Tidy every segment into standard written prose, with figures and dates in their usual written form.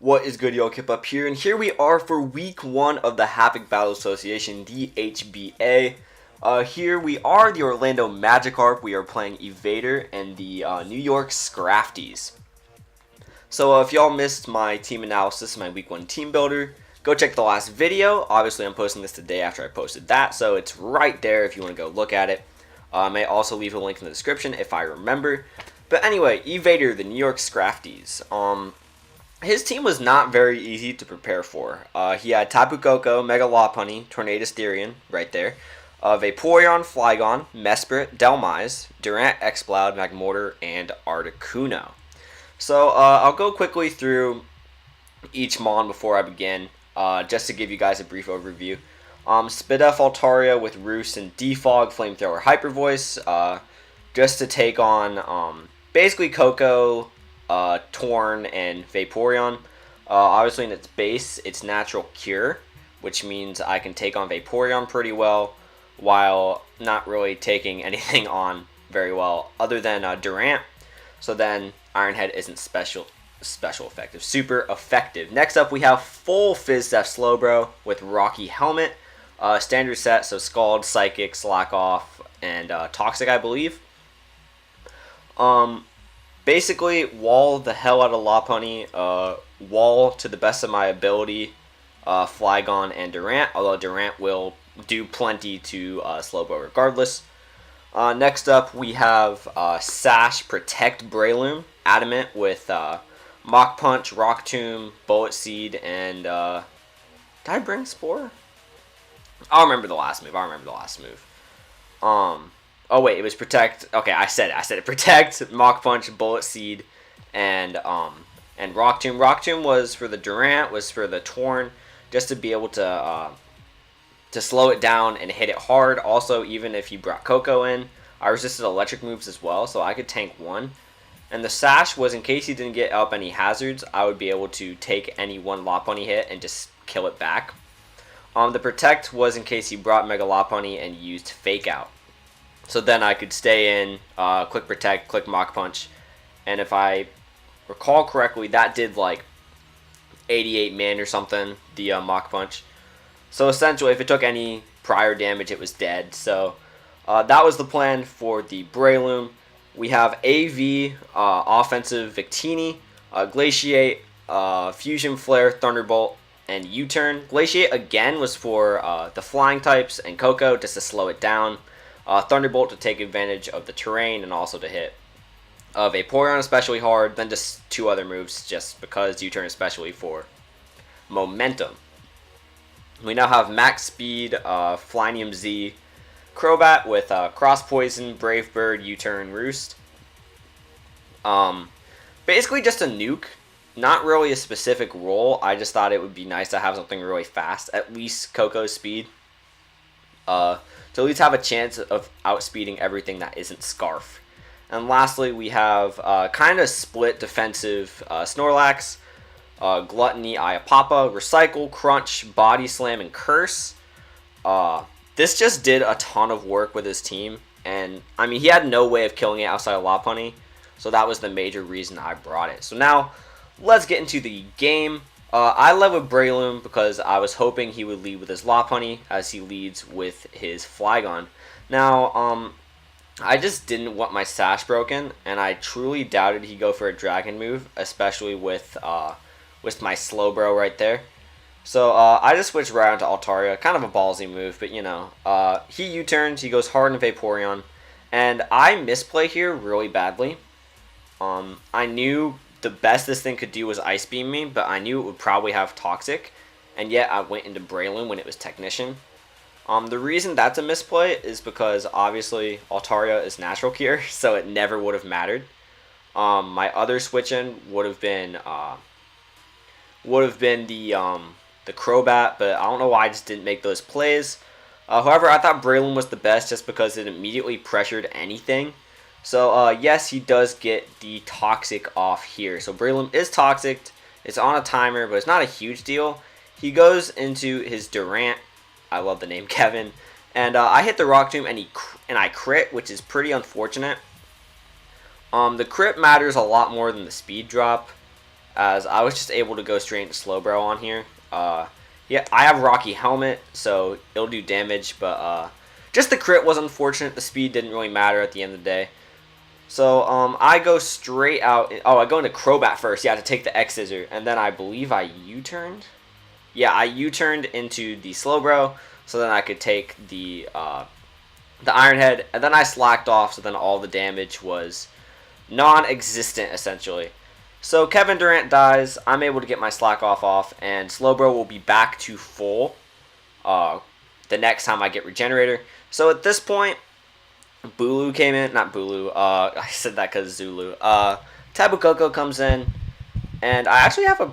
What is good, y'all? KipUp here, and here we are for week 1 of the Havoc Battle Association, the HBA. Here we are, the Orlando Magikarp. We are playing Evader and the New York Scraftys. So if y'all missed my team analysis, my week 1 team builder, go check the last video. Obviously, I'm posting this today after I posted that, so it's right there if you want to go look at it. I may also leave a link in the description if I remember. But anyway, Evader, the New York Scraftys. His team was not very easy to prepare for. He had Tapu Koko, Mega Lopunny, Tornadus Therian, right there. Vaporeon, Flygon, Mesprit, Delmise, Durant, Exploud, Magmortar, and Articuno. So I'll go quickly through each Mon before I begin, just to give you guys a brief overview. Spidef Altaria with Roost and Defog, Flamethrower, Hyper Voice, just to take on basically Koko, Torn, and Vaporeon. Obviously in its base, it's Natural Cure, which means I can take on Vaporeon pretty well, while not really taking anything on very well, other than Durant. So then Iron Head isn't special effective, super effective. Next up we have full Fizz Def Slowbro with Rocky Helmet, standard set, so Scald, Psychic, Slack Off, and Toxic, I believe. Basically, wall the hell out of Lopunny, wall to the best of my ability, Flygon and Durant, although Durant will do plenty to Slowbro regardless. Next up, we have Sash, Protect Breloom, Adamant with Mach Punch, Rock Tomb, Bullet Seed, and did I bring Spore? I'll remember the last move. Oh wait, it was Protect. Okay, I said it. Protect, Mach Punch, Bullet Seed, and Rock Tomb. Rock Tomb was for the Durant, was for the Torn, just to be able to slow it down and hit it hard. Also, even if you brought Koko in, I resisted electric moves as well, so I could tank one. And the Sash was in case he didn't get up any hazards, I would be able to take any one Lopunny hit and just kill it back. The Protect was in case he brought Mega Lopunny and used Fake Out. So then I could stay in, click Protect, click Mach Punch, and if I recall correctly, that did like 88 min or something, the Mach Punch. So essentially, if it took any prior damage, it was dead. So that was the plan for the Breloom. We have AV, Offensive Victini, Glaciate, Fusion Flare, Thunderbolt, and U-Turn. Glaciate again was for the flying types and Koko just to slow it down. Thunderbolt to take advantage of the terrain and also to hit Vaporeon especially hard. Then just two other moves just because U-Turn especially for momentum. We now have Max Speed, Flynium Z, Crobat with Cross Poison, Brave Bird, U-Turn, Roost. Basically just a nuke. Not really a specific role. I just thought it would be nice to have something really fast. At least Koko's speed. To at least have a chance of outspeeding everything that isn't Scarf. And lastly, we have kind of split defensive Snorlax, Gluttony, Iapapa, Recycle, Crunch, Body Slam, and Curse. This just did a ton of work with his team. And, I mean, he had no way of killing it outside of Lopunny. So that was the major reason I brought it. So now, let's get into the game. I led with Breloom because I was hoping he would lead with his Lopunny as he leads with his Flygon. Now, I just didn't want my Sash broken, and I truly doubted he'd go for a Dragon move, especially with my Slowbro right there. So I just switched right onto Altaria, kind of a ballsy move, but you know, he U-turns, he goes hard in Vaporeon, and I misplay here really badly. I knew the best this thing could do was Ice Beam me, but I knew it would probably have Toxic, and yet I went into Breloom when it was Technician. The reason that's a misplay is because obviously Altaria is Natural Cure, so it never would have mattered. My other switch in would have been the Crobat, but I don't know why I just didn't make those plays. However, I thought Breloom was the best just because it immediately pressured anything. So, yes, he does get the Toxic off here. So, Breloom is Toxic. It's on a timer, but it's not a huge deal. He goes into his Durant. I love the name Kevin. And I hit the Rock Tomb, and I crit, which is pretty unfortunate. The crit matters a lot more than the speed drop. as I was just able to go straight into Slowbro on here. Yeah, I have Rocky Helmet, so it'll do damage, but just the crit was unfortunate. The speed didn't really matter at the end of the day. So I go straight out. Oh, I go into Crobat first. Yeah, to take the X Scissor, and then I believe I U-turned. Yeah, I U-turned into the Slowbro, so then I could take the Iron Head, and then I slacked off, so then all the damage was non-existent, essentially. So Kevin Durant dies, I'm able to get my slack off, and Slowbro will be back to full the next time I get Regenerator. So at this point, Bulu came in, not Bulu, I said that because Zulu. Tabu Koko comes in, and I actually have a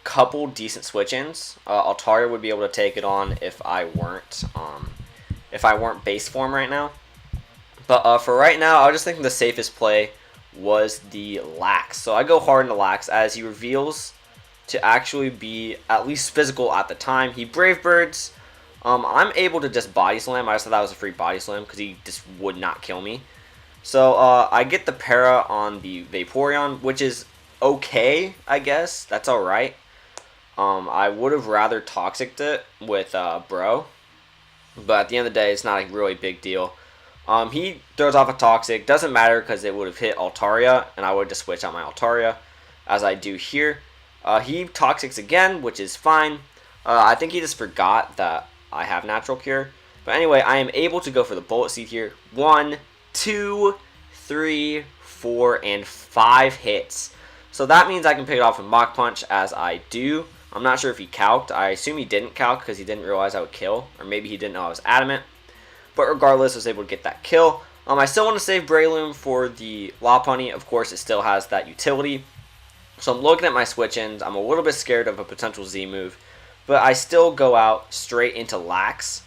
couple decent switch-ins. Altaria would be able to take it on if I weren't base form right now. But for right now, I was just thinking the safest play was the Lax. So I go hard into Lax as he reveals to actually be at least physical at the time. He Brave Birds. I'm able to just Body Slam. I just thought that was a free Body Slam because he just would not kill me. So I get the Para on the Vaporeon, which is okay, I guess. That's alright. I would have rather Toxic'd it with Bro. But at the end of the day, it's not a really big deal. He throws off a Toxic. Doesn't matter because it would have hit Altaria, and I would just switch out my Altaria, as I do here. He Toxics again, which is fine. I think he just forgot that I have Natural Cure. But anyway, I am able to go for the Bullet Seed here. 1, 2, 3, 4, and 5 hits. So that means I can pick it off with Mach Punch, as I do. I'm not sure if he calced. I assume he didn't calc because he didn't realize I would kill. Or maybe he didn't know I was adamant. But regardless, I was able to get that kill. I still want to save Breloom for the Lopunny. Of course, it still has that utility. So I'm looking at my switch-ins. I'm a little bit scared of a potential Z move. But I still go out straight into Lax.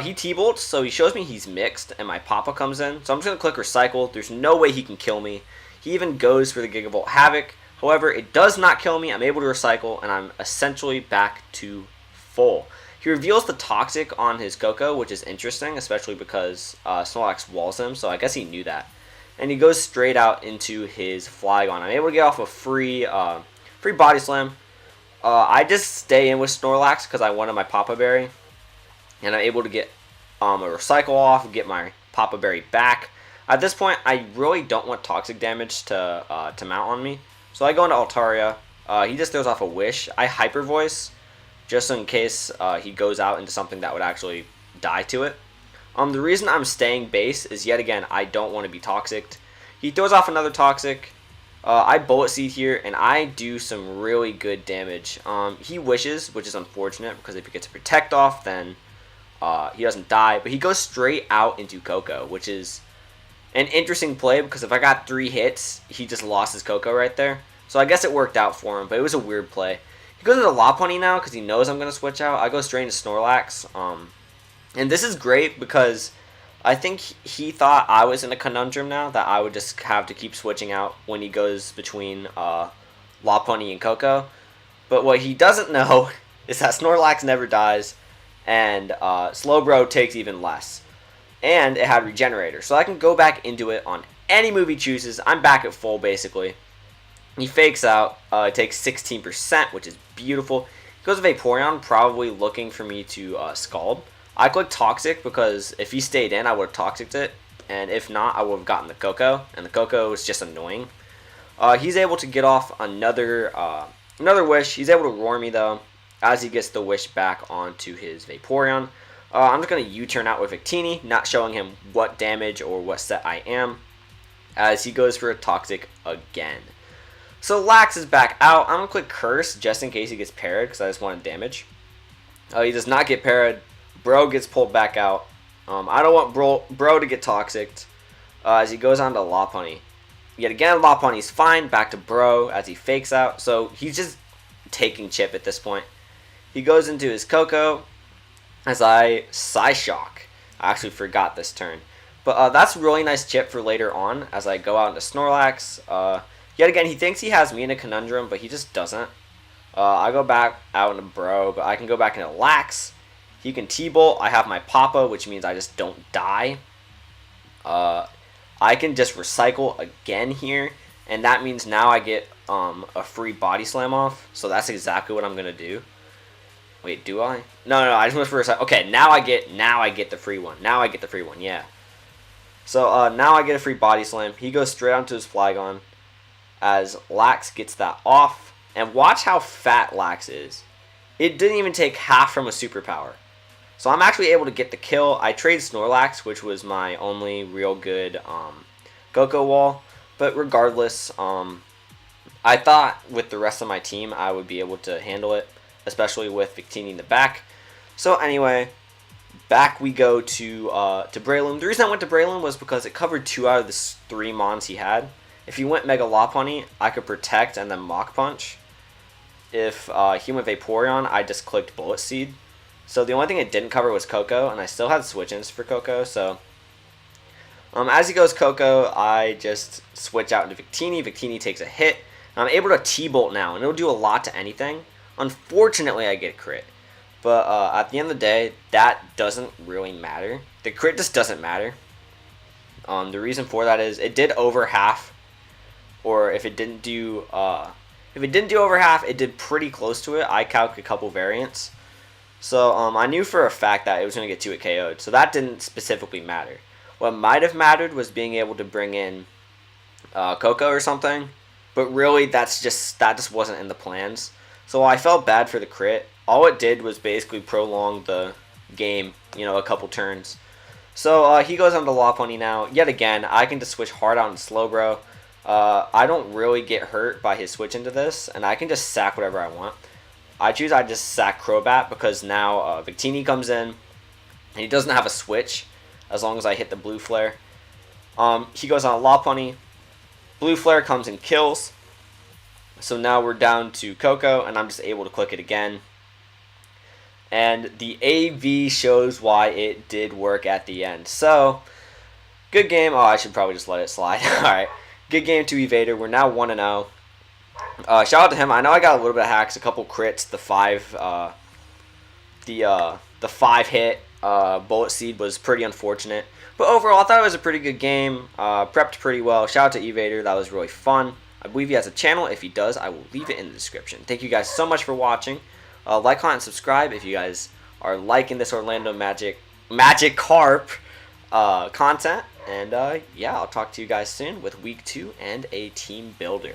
He T-Bolts, so he shows me he's mixed, and my Papa comes in. So I'm just going to click Recycle. There's no way he can kill me. He even goes for the Gigavolt Havoc. However, it does not kill me. I'm able to recycle, and I'm essentially back to full. He reveals the Toxic on his Koko, which is interesting, especially because Snorlax walls him, so I guess he knew that. And he goes straight out into his Flygon. I'm able to get off a free Body Slam. I just stay in with Snorlax because I wanted my Papa Berry. And I'm able to get a Recycle off, get my Papa Berry back. At this point, I really don't want Toxic damage to mount on me. So I go into Altaria. He just throws off a Wish. I Hyper Voice, just in case he goes out into something that would actually die to it. The reason I'm staying base is, yet again, I don't want to be Toxic. He throws off another Toxic. I Bullet Seed here, and I do some really good damage. He Wishes, which is unfortunate, because if he gets a Protect off, then he doesn't die. But he goes straight out into Koko, which is an interesting play, because if I got 3 hits, he just lost his Koko right there. So I guess it worked out for him, but it was a weird play. He goes into Lopunny now because he knows I'm going to switch out. I go straight into Snorlax. And this is great because I think he thought I was in a conundrum now, that I would just have to keep switching out when he goes between Lopunny and Koko. But what he doesn't know is that Snorlax never dies, and Slowbro takes even less. And it had Regenerator, so I can go back into it on any move he chooses. I'm back at full, basically. He fakes out. It takes 16%, which is beautiful. He goes to Vaporeon, probably looking for me to Scald. I clicked Toxic because if he stayed in, I would have Toxic'd it. And if not, I would have gotten the Koko. And the Koko is just annoying. He's able to get off another Wish. He's able to Roar me, though, as he gets the Wish back onto his Vaporeon. I'm just going to U-turn out with Victini, not showing him what damage or what set I am, as he goes for a Toxic again. So Lax is back out. I'm going to click Curse just in case he gets parried because I just wanted damage. He does not get parried. Bro gets pulled back out. I don't want Bro to get Toxic as he goes on to Lopunny. Yet again, Lopunny's fine. Back to Bro as he fakes out. So he's just taking chip at this point. He goes into his Koko as I Psyshock. I actually forgot this turn. But that's really nice chip for later on as I go out into Snorlax. Yet again, he thinks he has me in a conundrum, but he just doesn't. I go back out into Bro, but I can go back into Lax. He can T-Bolt. I have my Papa, which means I just don't die. I can just Recycle again here, and that means now I get a free body slam off, so that's exactly what I'm gonna do. Wait, do I? No, I just went for a second. Okay, now I get the free one. Now I get the free one, yeah. So now I get a free body slam. He goes straight onto his Flygon as Lax gets that off. And watch how fat Lax is. It didn't even take half from a superpower. So I'm actually able to get the kill. I trade Snorlax, which was my only real good Coco wall. But regardless, I thought with the rest of my team I would be able to handle it, especially with Victini in the back. So anyway, back we go to Breloom. The reason I went to Breloom was because it covered 2 out of the 3 mons he had. If he went Mega Lopunny, I could protect and then Mach Punch. If he went Vaporeon, I just clicked Bullet Seed. So the only thing it didn't cover was Coco, and I still had Switch-ins for Coco. So as he goes Coco, I just switch out into Victini. Victini takes a hit. I'm able to T-Bolt now, and it'll do a lot to anything. Unfortunately, I get crit. But at the end of the day, that doesn't really matter. The crit just doesn't matter. The reason for that is it did over half, or if it didn't do over half, it did pretty close to it. I calc a couple variants. So I knew for a fact that it was going to get 2-hit KO'd, so that didn't specifically matter. What might have mattered was being able to bring in Coco or something, but really that just wasn't in the plans. So I felt bad for the crit. All it did was basically prolong the game, a couple turns. So he goes on to Lopunny now. Yet again, I can just switch hard out and Slowbro. I don't really get hurt by his switch into this, and I can just sack whatever I want. I just sack Crobat because now Victini comes in, and he doesn't have a switch as long as I hit the Blue Flare. He goes on a Lopunny. Blue Flare comes and kills. So now we're down to Coco, and I'm just able to click it again. And the AV shows why it did work at the end. So, good game. Oh, I should probably just let it slide. Alright. Good game to Evader. We're now 1-0. Shout out to him. I know I got a little bit of hacks, a couple crits. The 5-hit Bullet Seed was pretty unfortunate. But overall, I thought it was a pretty good game. Prepped pretty well. Shout out to Evader. That was really fun. I believe he has a channel. If he does, I will leave it in the description. Thank you guys so much for watching. Like, comment, and subscribe if you guys are liking this Orlando Magikarp content. And yeah, I'll talk to you guys soon with week 2 and a team builder.